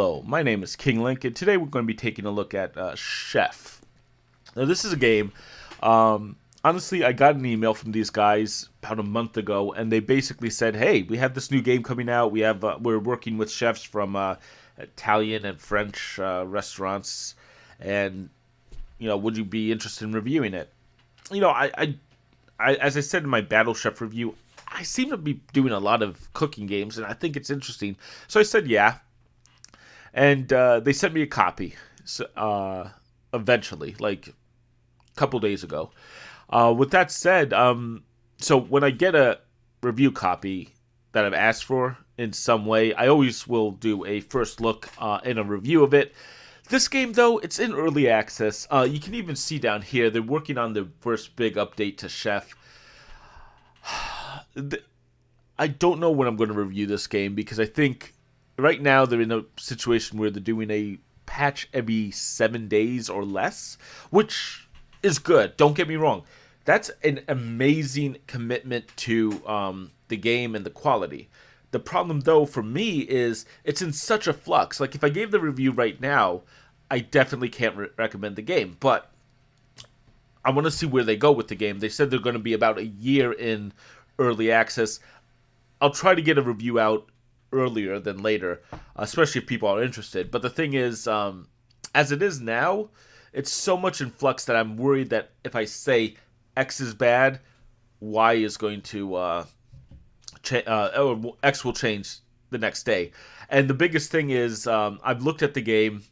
Hello, my name is King Link, and today we're going to be taking a look at Chef. Now, this is a game. Honestly, I got an email from these guys about a month ago, and they basically said, "Hey, we have this new game coming out. We're working with chefs from Italian and French restaurants, and would you be interested in reviewing it?" As I said in my Battle Chef review, I seem to be doing a lot of cooking games, and I think it's interesting. So I said, "Yeah." And they sent me a copy eventually, like a couple days ago. With that said, so when I get a review copy that I've asked for in some way, I always will do a first look and a review of it. This game, though, it's in early access. You can even see down here, they're working on the first big update to Chef. I don't know when I'm going to review this game because I think right now they're in a situation where they're doing a patch every 7 days or less, which is good. Don't get me wrong. That's an amazing commitment to the game and the quality. The problem, though, for me is it's in such a flux. Like, if I gave the review right now, I definitely can't recommend the game. But I want to see where they go with the game. They said they're going to be about a year in early access. I'll try to get a review out earlier than later, especially if people are interested. But the thing is, as it is now, it's so much in flux that I'm worried that if I say X is bad, Y is going to or X will change the next day. And the biggest thing is, I've looked at the game.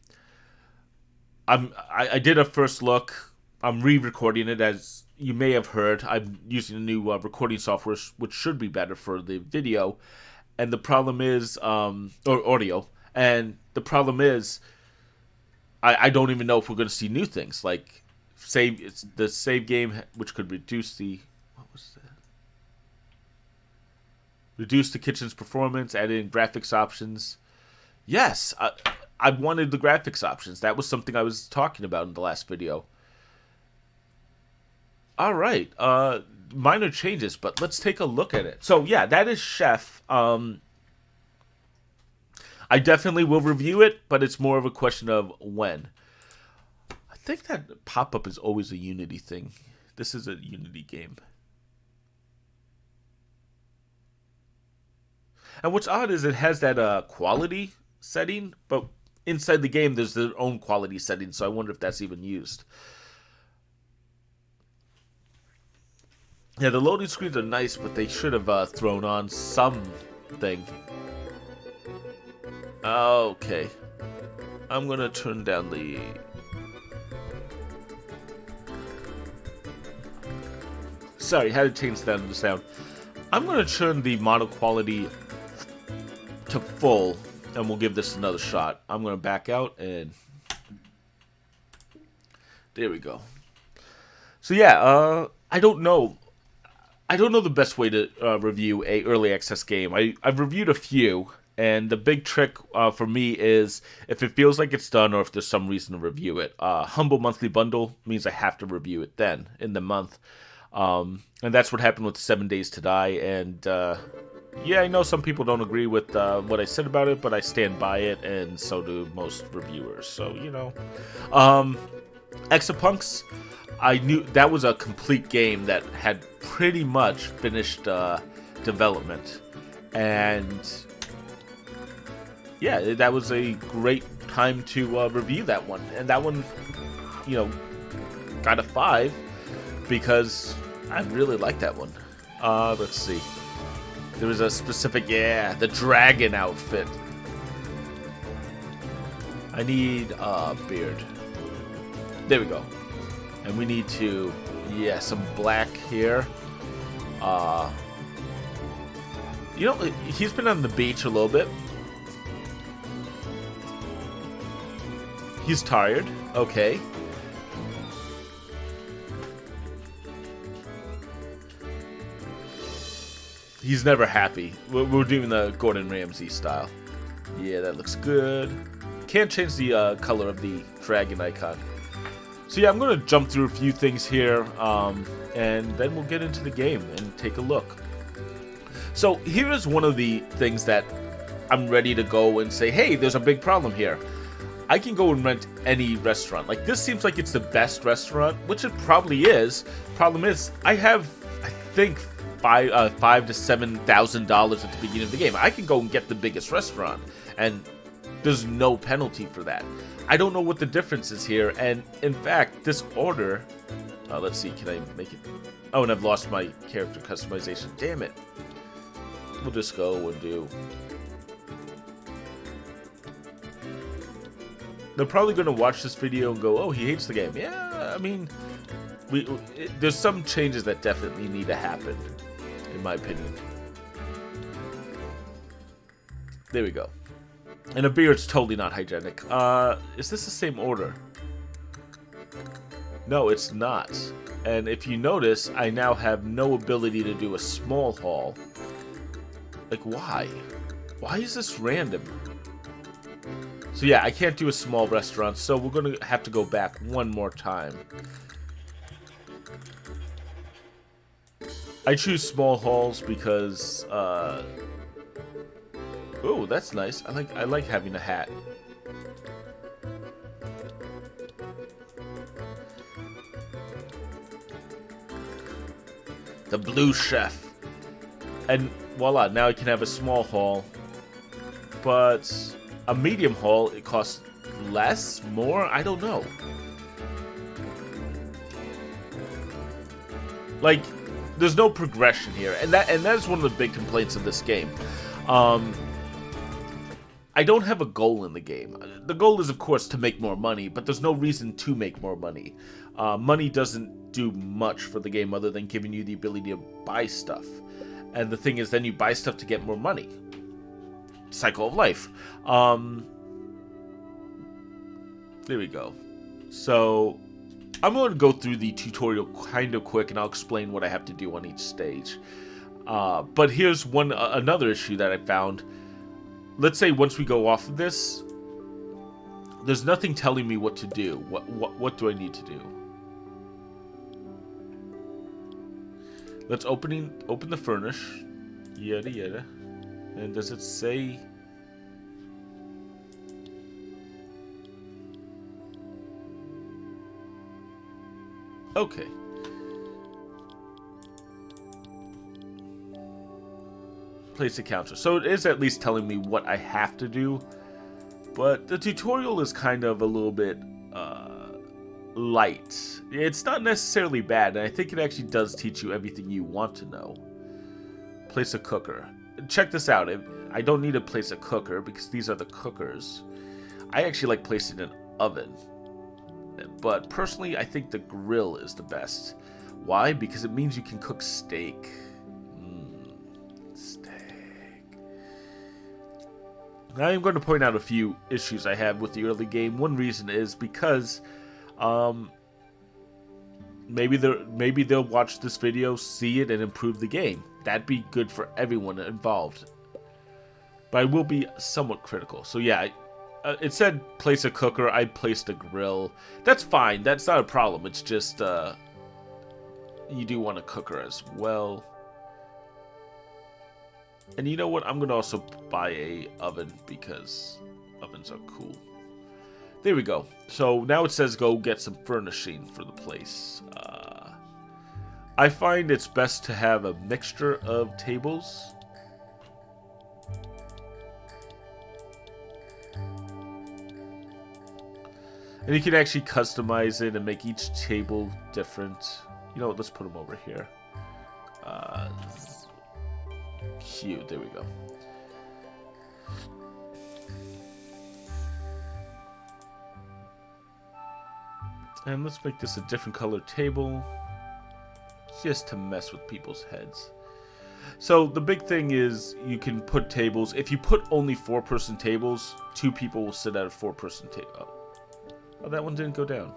I did a first look. I'm re-recording it, as you may have heard. I'm using a new recording software, which should be better for the video. And the problem is, or audio, and the problem is, I don't even know if we're going to see new things, like it's the save game, which could reduce the, reduce the kitchen's performance, add in graphics options. Yes, I wanted the graphics options. That was something I was talking about in the last video. All right, minor changes, but let's take a look at it. So yeah, that is Chef. I definitely will review it, but it's more of a question of when. I think that pop-up is always a Unity thing. This is a Unity game. And what's odd is it has that quality setting, but inside the game there's their own quality setting, so I wonder if that's even used. Yeah, the loading screens are nice, but they should have thrown on something. Okay. I'm going to turn down the... Sorry, had to change down the sound. I'm going to turn the model quality to full, and we'll give this another shot. I'm going to back out, and... There we go. So yeah, I don't know. I don't know the best way to review a early access game. I've reviewed a few, and the big trick for me is if it feels like it's done or if there's some reason to review it. Humble monthly bundle means I have to review it then, in the month. And that's what happened with 7 Days to Die. And yeah, I know some people don't agree with what I said about it, but I stand by it, and so do most reviewers. So, Exapunks, I knew that was a complete game that had pretty much finished development, and yeah, that was a great time to review that one. And that one, got a 5 because I really like that one. Let's see. There was a specific, the dragon outfit. I need a beard. There we go. And we need to, some black here. He's been on the beach a little bit. He's tired. Okay. He's never happy. We're doing the Gordon Ramsay style. Yeah, that looks good. Can't change the color of the dragon icon. So yeah, I'm going to jump through a few things here, and then we'll get into the game and take a look. So here is one of the things that I'm ready to go and say, hey, there's a big problem here. I can go and rent any restaurant. Like, this seems like it's the best restaurant, which it probably is. Problem is, I have, I think, $5,000 to $7,000 at the beginning of the game. I can go and get the biggest restaurant, and there's no penalty for that. I don't know what the difference is here, and in fact, this order... let's see, can I make it... Oh, and I've lost my character customization. Damn it. We'll just go and do... They're probably going to watch this video and go, oh, he hates the game. Yeah, I mean, there's some changes that definitely need to happen, in my opinion. There we go. And a beer, it's totally not hygienic. Is this the same order? No, it's not. And if you notice, I now have no ability to do a small haul. Like, why? Why is this random? So yeah, I can't do a small restaurant, so we're going to have to go back one more time. I choose small hauls because, oh, that's nice. I like having a hat. The Blue Chef. And voila, now I can have a small haul. But a medium haul, it costs less, more? I don't know. Like, there's no progression here, and that is one of the big complaints of this game. I don't have a goal in the game. The goal is, of course, to make more money, but there's no reason to make more money. Money doesn't do much for the game other than giving you the ability to buy stuff. And the thing is, then you buy stuff to get more money. Cycle of life. There we go. So I'm going to go through the tutorial kind of quick, and I'll explain what I have to do on each stage. But here's another issue that I found. Let's say once we go off of this, there's nothing telling me what to do. What do I need to do? Let's open the furnish. Yada yada. And does it say... Okay. Place a counter. So it is at least telling me what I have to do. But the tutorial is kind of a little bit light. It's not necessarily bad, and I think it actually does teach you everything you want to know. Place a cooker. Check this out. I don't need to place a cooker because these are the cookers. I actually like placing an oven. But personally, I think the grill is the best. Why? Because it means you can cook steak. Steak. Now I'm going to point out a few issues I have with the early game. One reason is because maybe they'll watch this video, see it, and improve the game. That'd be good for everyone involved. But I will be somewhat critical. So yeah, it said place a cooker. I placed a grill. That's fine. That's not a problem. It's just you do want a cooker as well. And you know what? I'm going to also buy a oven because ovens are cool. There we go. So now it says go get some furnishing for the place. I find it's best to have a mixture of tables. And you can actually customize it and make each table different. You know what? Let's put them over here. Cute. There we go. And let's make this a different color table. Just to mess with people's heads. So the big thing is you can put tables. If you put only 4-person tables, 2 people will sit at a 4-person table. Oh, that one didn't go down.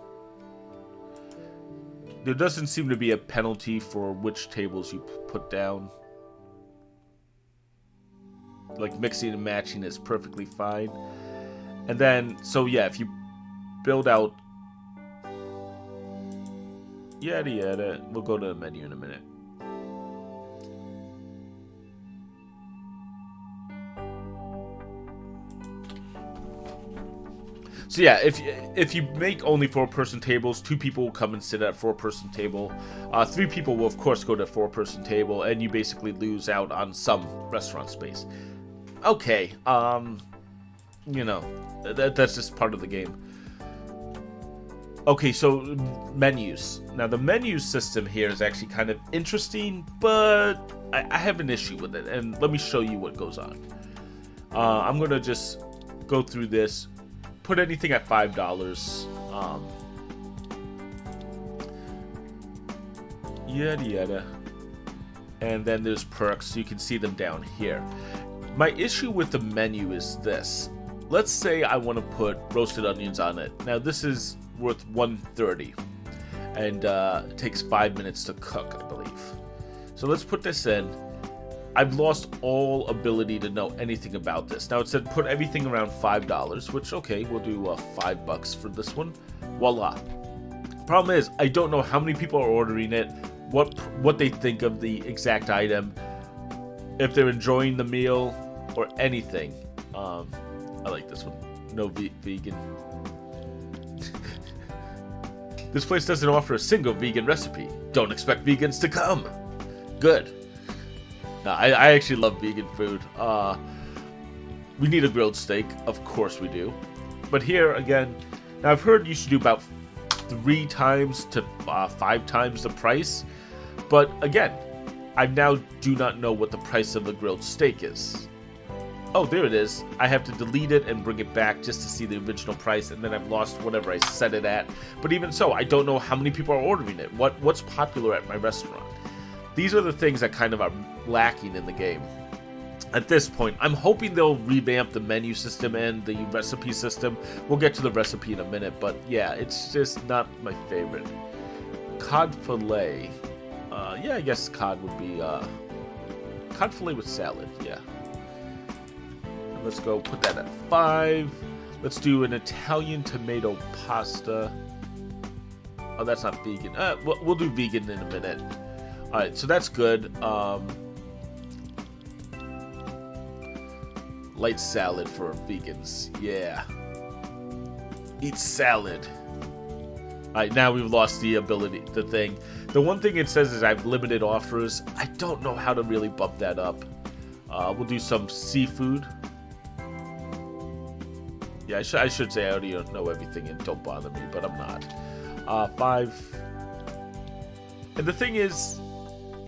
There doesn't seem to be a penalty for which tables you put down. Like mixing and matching is perfectly fine. And then, so yeah, if you build out yada yada, we'll go to the menu in a minute. So yeah, if you make only 4-person tables, 2 people will come and sit at a 4-person table. 3 people will of course go to a 4-person table, and you basically lose out on some restaurant space. Okay, you know, that's just part of the game. Okay, so menus. Now the menu system here is actually kind of interesting, but I have an issue with it, and let me show you what goes on. I'm gonna just go through this. Put anything at $5. Yada yada. And then there's perks, so you can see them down here. My issue with the menu is this. Let's say I want to put roasted onions on it. Now this is worth $1.30, and it takes 5 minutes to cook, I believe. So let's put this in. I've lost all ability to know anything about this. Now it said put everything around $5, which, okay, we'll do $5 for this one. Voila. Problem is, I don't know how many people are ordering it, what they think of the exact item, if they're enjoying the meal, or anything. I like this one. No vegan. This place doesn't offer a single vegan recipe. Don't expect vegans to come. Good. No, I actually love vegan food. We need a grilled steak. Of course we do. But here, again, now I've heard you should do about 3 times to 5 times the price. But again, I now do not know what the price of the grilled steak is. Oh, there it is. I have to delete it and bring it back just to see the original price, and then I've lost whatever I set it at. But even so, I don't know how many people are ordering it. What's popular at my restaurant? These are the things that kind of are lacking in the game. At this point, I'm hoping they'll revamp the menu system and the recipe system. We'll get to the recipe in a minute, but yeah, it's just not my favorite. Cod fillet. Yeah, I guess cod would be cod fillet with salad, yeah. And let's go put that at 5. Let's do an Italian tomato pasta. Oh, that's not vegan. We'll do vegan in a minute. Alright, so that's good. Light salad for vegans. Yeah. Eat salad. Alright, now we've lost the thing. The one thing it says is I have limited offers. I don't know how to really bump that up. We'll do some seafood. Yeah, I should say I already know everything and don't bother me, but I'm not. 5. And the thing is,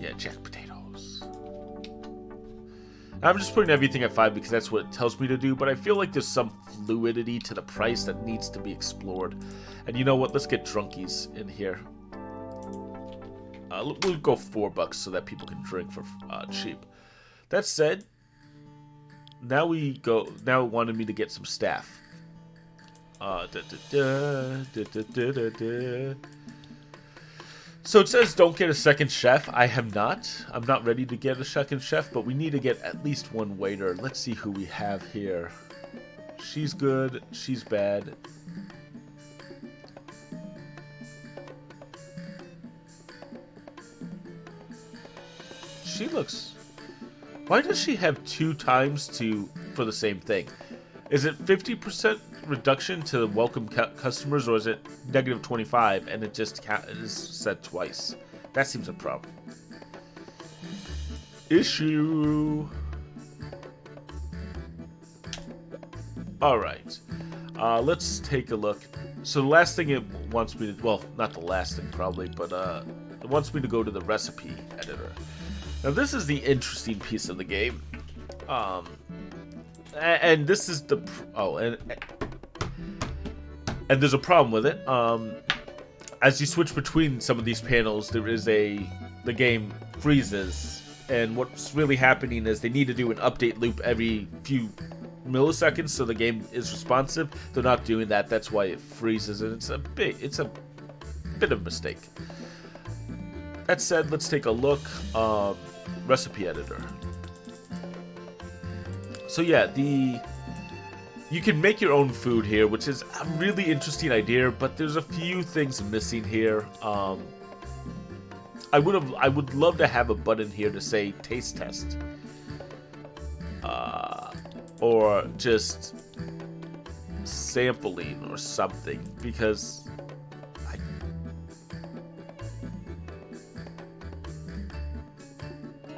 yeah, jack potatoes. I'm just putting everything at 5 because that's what it tells me to do, but I feel like there's some fluidity to the price that needs to be explored. And you know what? Let's get drunkies in here. We'll go $4 so that people can drink for cheap. That said, now it wanted me to get some staff. So it says don't get a second chef. I have not. I'm not ready to get a second chef, but we need to get at least 1 waiter. Let's see who we have here. She's good. She's bad. She looks... Why does she have 2 times for the same thing? Is it 50% reduction to welcome customers, or is it negative 25 and it just is said twice? That seems a problem. Issue. All right. Let's take a look. So the last thing it wants me to, well, not the last thing probably, but it wants me to go to the recipe editor. Now this is the interesting piece of the game. And this is the and there's a problem with it. As you switch between some of these panels, the game freezes, and what's really happening is they need to do an update loop every few milliseconds so the game is responsive. They're not doing that. That's why it freezes, and it's a bit of a mistake. That said, let's take a look. Recipe editor. So yeah, you can make your own food here, which is a really interesting idea, but there's a few things missing here. I would love to have a button here to say taste test. Or just sampling or something, because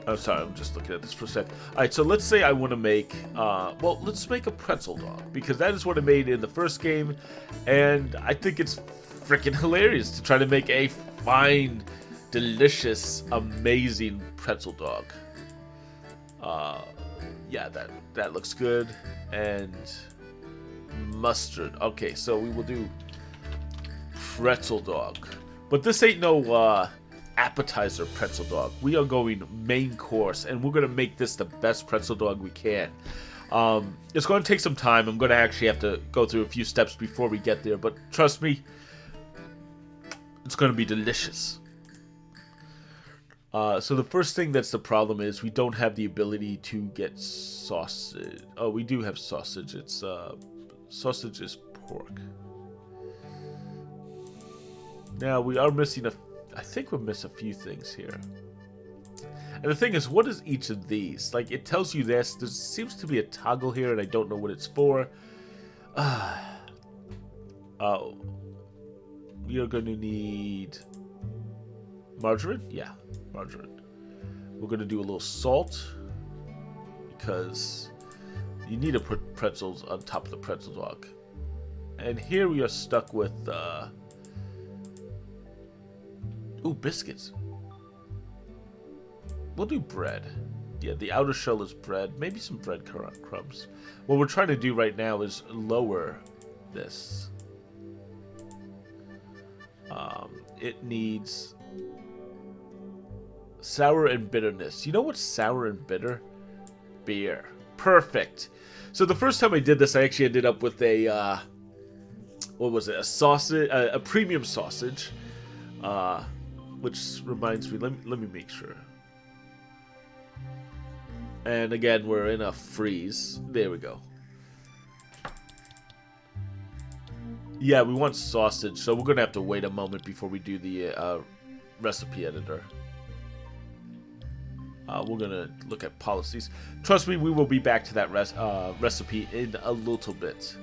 I'm sorry, I'm just looking at this for a sec. Alright, so let's say I want to make, well, let's make a pretzel dog, because that is what I made in the first game, and I think it's freaking hilarious to try to make a fine, delicious, amazing pretzel dog. Yeah, that looks good. And mustard. Okay, so we will do pretzel dog. But this ain't no appetizer pretzel dog. We are going main course, and we're going to make this the best pretzel dog we can. It's going to take some time. I'm going to actually have to go through a few steps before we get there, but trust me, it's going to be delicious. So the first thing that's the problem is we don't have the ability to get sausage. Oh, we do have sausage. It's sausage is pork. Now we are missing I think we'll miss a few things here. And the thing is, what is each of these? Like, it tells you this. There seems to be a toggle here, and I don't know what it's for. We are going to need margarine. Yeah. Margarine. We're going to do a little salt, because you need to put pretzels on top of the pretzel dog. And here we are stuck with biscuits. We'll do bread. Yeah, the outer shell is bread, maybe some bread crumbs. What we're trying to do right now is lower this. It needs sour and bitterness. You know what's sour and bitter? Beer. Perfect. So the first time I did this, I actually ended up with a what was it? A sausage, a premium sausage. Which reminds me, let me make sure. And again, we're in a freeze. There we go. Yeah, we want sausage, so we're gonna have to wait a moment before we do the recipe editor. We're gonna look at policies. Trust me, we will be back to that recipe in a little bit.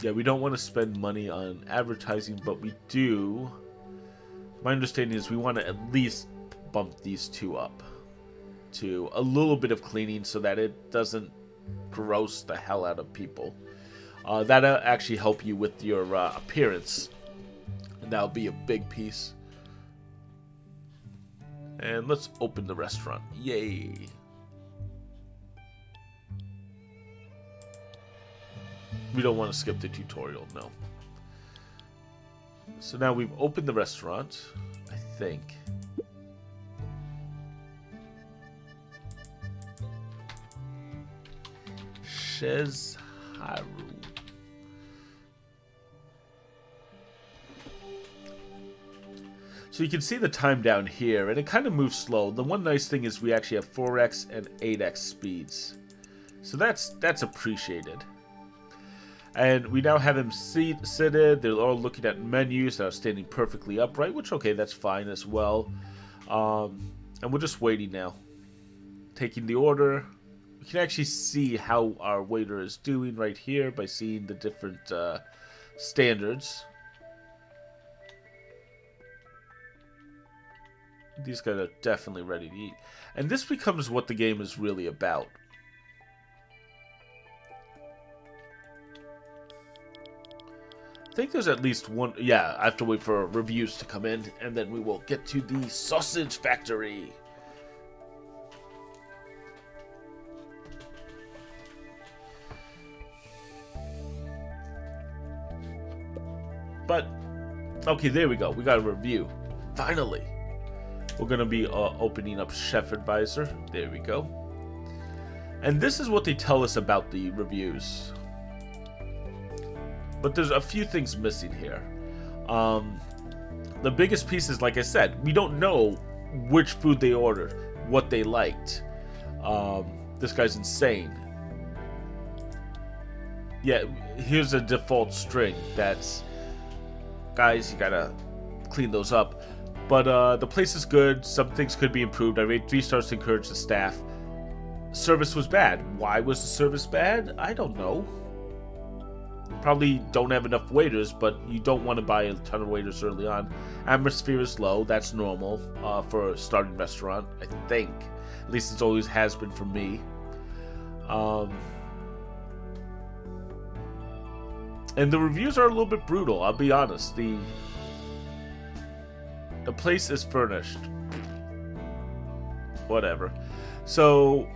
Yeah, we don't want to spend money on advertising, but we do. My understanding is we want to at least bump these two up to a little bit of cleaning so that it doesn't gross the hell out of people. That'll actually help you with your appearance. And that'll be a big piece. And let's open the restaurant. Yay. We don't want to skip the tutorial, no. So now we've opened the restaurant, I think. Haru. So you can see the time down here, and it kind of moves slow. The one nice thing is we actually have 4x and 8x speeds. So that's appreciated. And we now have them seated. They're all looking at menus that are standing perfectly upright, which, okay, that's fine as well. And we're just waiting now. Taking the order. We can actually see how our waiter is doing right here by seeing the different standards. These guys are definitely ready to eat. And this becomes what the game is really about. I think there's at least one. Yeah, I have to wait for reviews to come in, and then we will get to the sausage factory. But, okay, there we go. We got a review. Finally. We're going to be opening up Chef Advisor. There we go. And this is what they tell us about the reviews. But there's a few things missing here. The biggest piece is, like I said, we don't know which food they ordered, what they liked. This guy's insane. Yeah, here's a default string. That's, guys, you gotta clean those up. But the place is good. Some things could be improved. I rate 3 stars to encourage the staff. service was bad. Why was the service bad? I don't know. Probably don't have enough waiters, but you don't want to buy a ton of waiters early on. Atmosphere is low. That's normal for a starting restaurant, I think. At least it always has been for me. And the reviews are a little bit brutal, I'll be honest. The place is furnished. Whatever. So,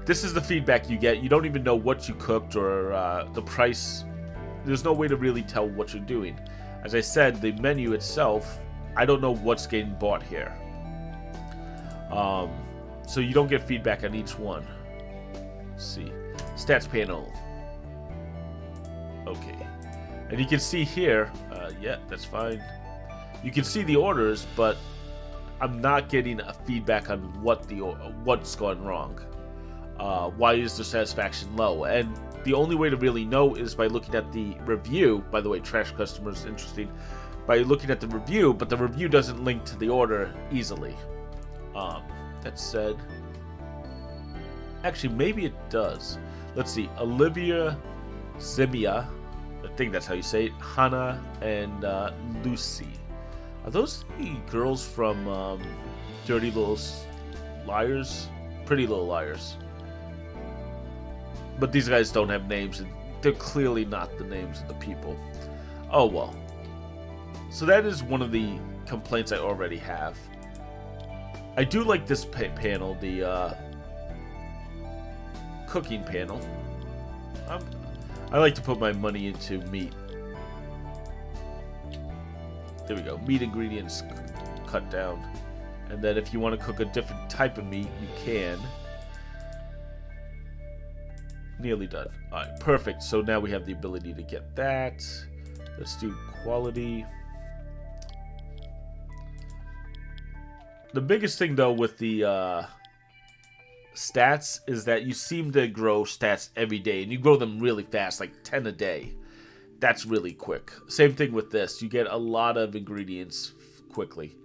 this is the feedback you get. You don't even know what you cooked or the price. There's no way to really tell what you're doing. As I said, the menu itself, I don't know what's getting bought here. So you don't get feedback on each one. Let's see. Stats panel. Okay. And you can see here, yeah, that's fine. You can see the orders, but I'm not getting a feedback on what's gone wrong. Why is the satisfaction low? And the only way to really know is by looking at the review. By the way, trash customers, interesting. By looking at the review, but the review doesn't link to the order easily. That said, actually, maybe it does. Let's see. Olivia, Zimia, I think that's how you say it, Hannah, and Lucy. Are those the girls from Dirty Little Liars? Pretty Little Liars. But these guys don't have names, and they're clearly not the names of the people. Oh well. So that is one of the complaints I already have. I do like this panel, the cooking panel. I like to put my money into meat. There we go. Meat ingredients cut down. And then if you want to cook a different type of meat, you can. Nearly done. Alright, perfect. So now we have the ability to get that. Let's do quality. The biggest thing, though, with the stats is that you seem to grow stats every day. And you grow them really fast, like 10 a day. That's really quick. Same thing with this. You get a lot of ingredients quickly.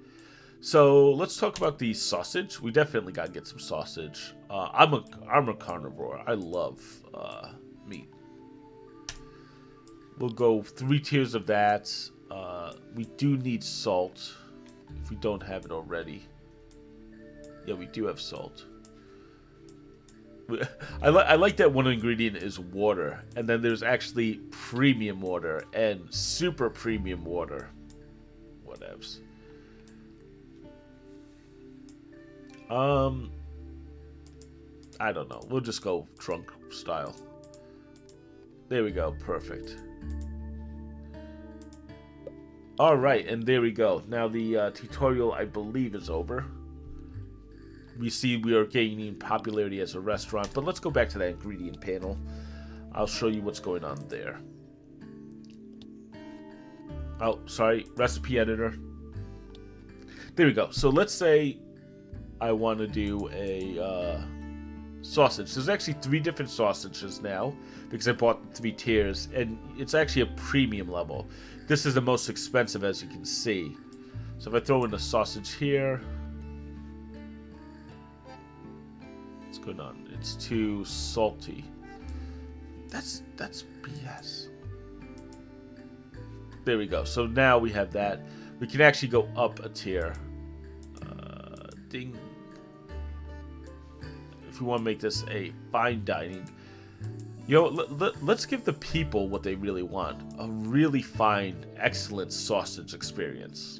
So let's talk about the sausage. We definitely gotta get some sausage. I'm a carnivore. I love meat. We'll go 3 tiers of that. We do need salt if we don't have it already. Yeah, we do have salt. I like that one ingredient is water, and then there's actually premium water and super premium water. Whatevs. I don't know. We'll just go trunk style. There we go. Perfect. Alright, and there we go. Now the tutorial, I believe, is over. We see we are gaining popularity as a restaurant, but let's go back to that ingredient panel. I'll show you what's going on there. Oh, sorry. Recipe editor. There we go. So let's say I want to do a sausage. There's actually 3 different sausages now because I bought 3 tiers, and it's actually a premium level. This is the most expensive, as you can see. So if I throw in the sausage here, what's going on? It's too salty. That's BS. There we go. So now we have that. We can actually go up a tier. Ding. If we want to make this a fine dining, you know, let's give the people what they really want. A really fine, excellent sausage experience.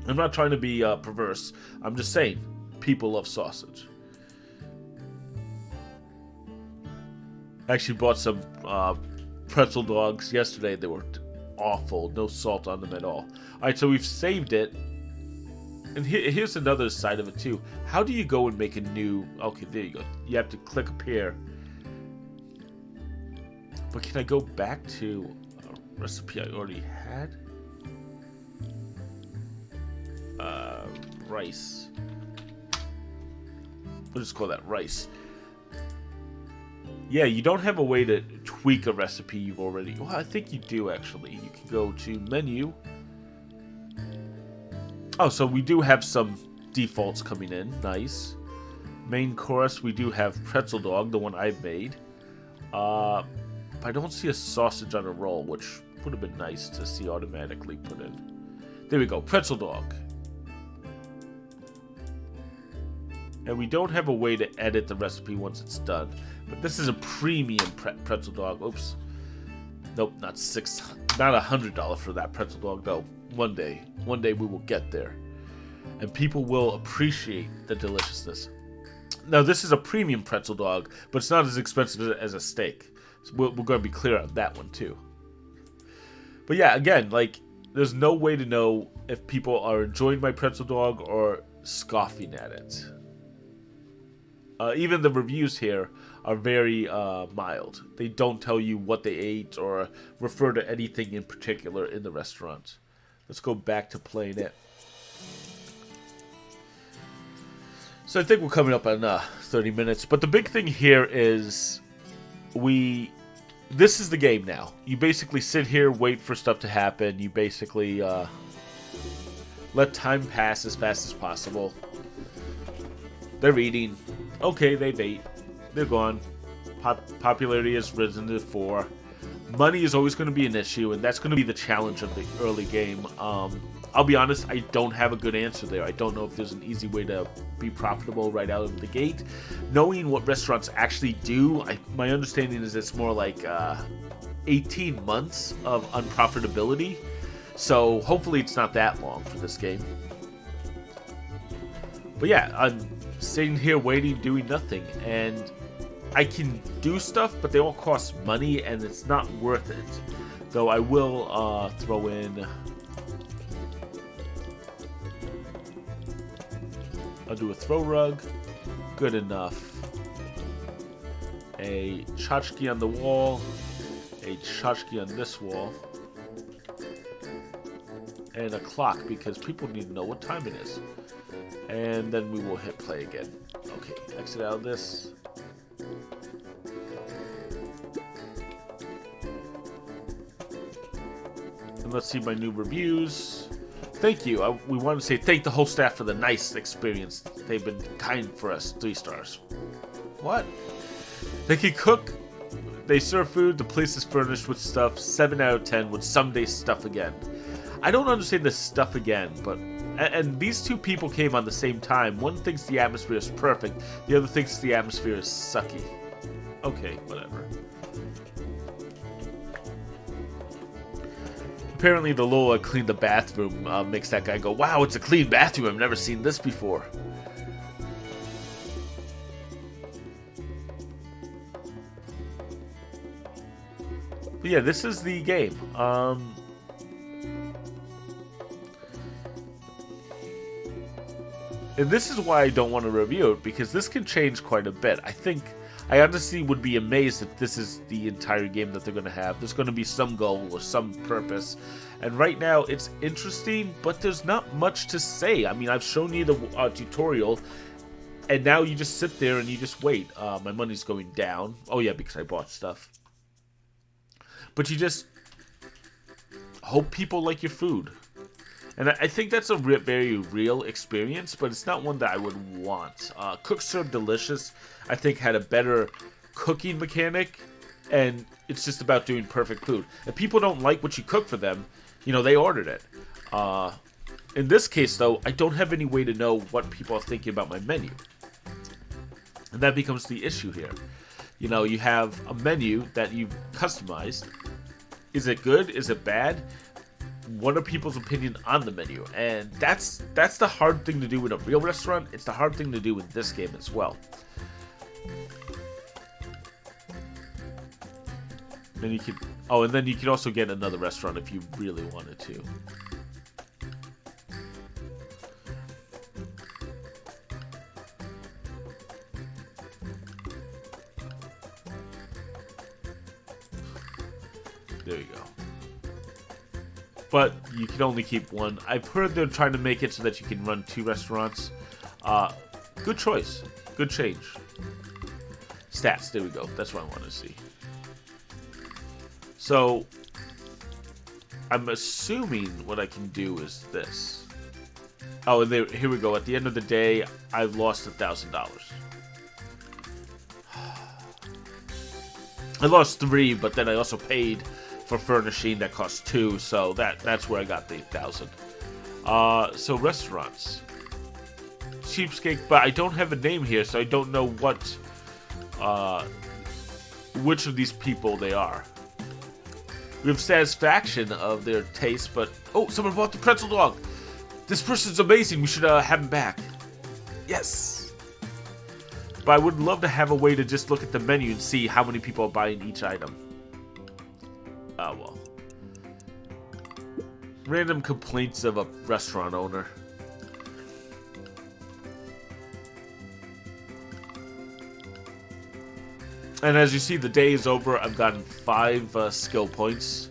I'm not trying to be perverse. I'm just saying, people love sausage. I actually bought some pretzel dogs yesterday. They were awful. No salt on them at all. Alright, so we've saved it. And here's another side of it too. How do you go and make a new... Okay, there you go. You have to click up here. But can I go back to a recipe I already had? Rice. We'll just call that rice. Yeah, you don't have a way to tweak a recipe you've already... Well, I think you do, actually. You can go to menu. Oh, so we do have some defaults coming in. Nice. Main course, we do have Pretzel Dog, the one I've made. But I don't see a sausage on a roll, which would have been nice to see automatically put in. There we go, Pretzel Dog. And we don't have a way to edit the recipe once it's done. But this is a premium Pretzel Dog. Oops. Nope, not $100 for that Pretzel Dog, though. One day we will get there. And people will appreciate the deliciousness. Now, this is a premium Pretzel Dog, but it's not as expensive as a steak. So we're going to be clear on that one, too. But yeah, again, like, there's no way to know if people are enjoying my Pretzel Dog or scoffing at it. Even the reviews here are very mild. They don't tell you what they ate or refer to anything in particular in the restaurant. Let's go back to playing it. So I think we're coming up on 30 minutes. But the big thing here is this is the game now. You basically sit here, wait for stuff to happen. You basically let time pass as fast as possible. They're eating. Okay, they've ate. They're gone. Popularity has risen to 4. Money is always going to be an issue, and that's going to be the challenge of the early game. I'll be honest, I don't have a good answer there. I don't know if there's an easy way to be profitable right out of the gate. Knowing what restaurants actually do, my understanding is it's more like 18 months of unprofitability. So hopefully it's not that long for this game. But yeah, I'm sitting here waiting, doing nothing, and I can do stuff, but they all cost money, and it's not worth it. Though I will throw in... I'll do a throw rug. Good enough. A tchotchke on the wall. A tchotchke on this wall. And a clock, because people need to know what time it is. And then we will hit play again. Okay, exit out of this. And let's see my new reviews. Thank you. We want to say thank the whole staff for the nice experience. They've been kind for us. 3 stars. What? They can cook. They serve food. The place is furnished with stuff. 7 out of 10 would someday stuff again. I don't understand this stuff again, but... And these 2 people came on the same time. One thinks the atmosphere is perfect. The other thinks the atmosphere is sucky. Okay, whatever. Apparently the Lola cleaned the bathroom makes that guy go, wow, it's a clean bathroom. I've never seen this before. But yeah, this is the game. And this is why I don't want to review it, because this can change quite a bit. I honestly would be amazed if this is the entire game that they're going to have. There's going to be some goal or some purpose. And right now, it's interesting, but there's not much to say. I mean, I've shown you the tutorial, and now you just sit there and you just wait. My money's going down. Oh, yeah, because I bought stuff. But you just hope people like your food. And I think that's a very real experience, but it's not one that I would want. Cook Serve Delicious, I think, had a better cooking mechanic, and it's just about doing perfect food. If people don't like what you cook for them, you know, they ordered it. In this case, though, I don't have any way to know what people are thinking about my menu. And that becomes the issue here. You know, you have a menu that you've customized. Is it good? Is it bad? What are people's opinion on the menu? And that's the hard thing to do in a real restaurant. It's the hard thing to do in this game as well. Then you could, and then you could also get another restaurant if you really wanted to. There you go. But you can only keep one. I've heard they're trying to make it so that you can run 2 restaurants. Good choice. Good change. Stats. There we go. That's what I want to see. So, I'm assuming what I can do is this. Oh, and here we go. At the end of the day, I've lost $1,000. I lost 3, but then I also paid for furnishing that cost 2, so that's where I got the 1,000. So restaurants. Cheapskate, but I don't have a name here, so I don't know which of these people they are. We have satisfaction of their taste, but... Oh, someone bought the pretzel dog! This person's amazing, we should have him back. Yes! But I would love to have a way to just look at the menu and see how many people are buying each item. Oh, well. Random complaints of a restaurant owner. And as you see, the day is over. I've gotten 5 skill points.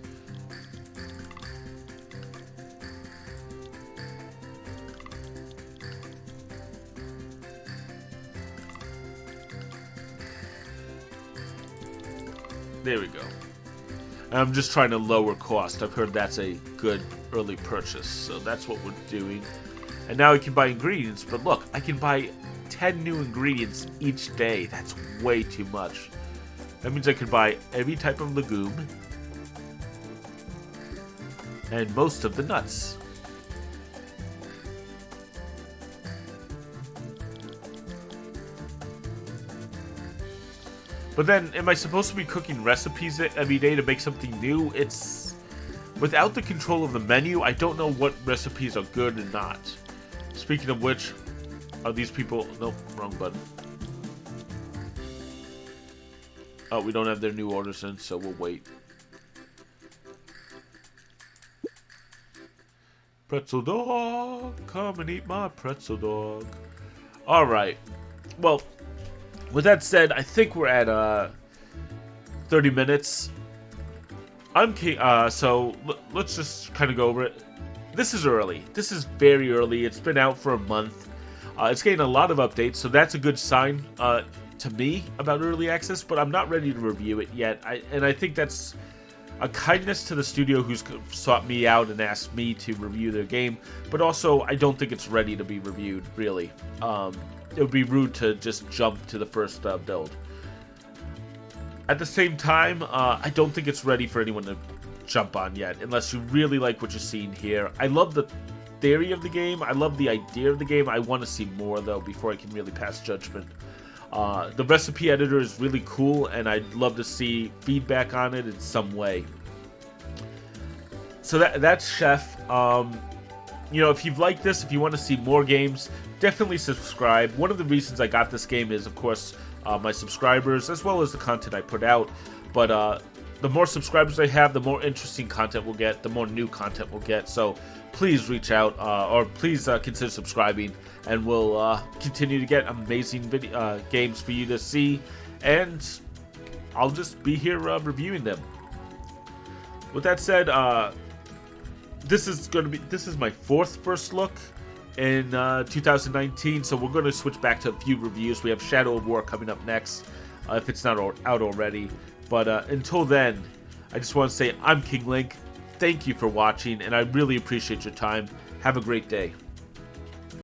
There we go. And I'm just trying to lower cost. I've heard that's a good early purchase. So that's what we're doing. And now I can buy ingredients. But look, I can buy 10 new ingredients each day. That's way too much. That means I can buy every type of legume and most of the nuts. But then, am I supposed to be cooking recipes every day to make something new? It's... Without the control of the menu, I don't know what recipes are good and not. Speaking of which, are these people... Nope, wrong button. Oh, we don't have their new orders in, so we'll wait. Pretzel dog, come and eat my pretzel dog. Alright. Well, with that said, I think we're at 30 minutes. I'm king. So let's just kind of go over it. This is early. This is very early. It's been out for a month. It's getting a lot of updates, so that's a good sign to me about early access. But I'm not ready to review it yet. I think that's a kindness to the studio who's sought me out and asked me to review their game. But also, I don't think it's ready to be reviewed. Really, it would be rude to just jump to the first build. At the same time, I don't think it's ready for anyone to jump on yet, unless you really like what you're seeing here. I love the theory of the game. I love the idea of the game. I want to see more, though, before I can really pass judgment. The recipe editor is really cool, and I'd love to see feedback on it in some way. So that's Chef. You know, if you've liked this, if you want to see more games, definitely subscribe. One of the reasons I got this game is, of course, my subscribers, as well as the content I put out. But the more subscribers I have, the more interesting content we'll get, the more new content we'll get. So please reach out, or please consider subscribing, and we'll continue to get amazing games for you to see, and I'll just be here reviewing them. With that said, this is my fourth first look in 2019, so we're going to switch back to a few reviews. We have Shadow of War coming up next, if it's not out already. But until then, I just want to say I'm King Link. Thank you for watching, and I really appreciate your time. Have a great day.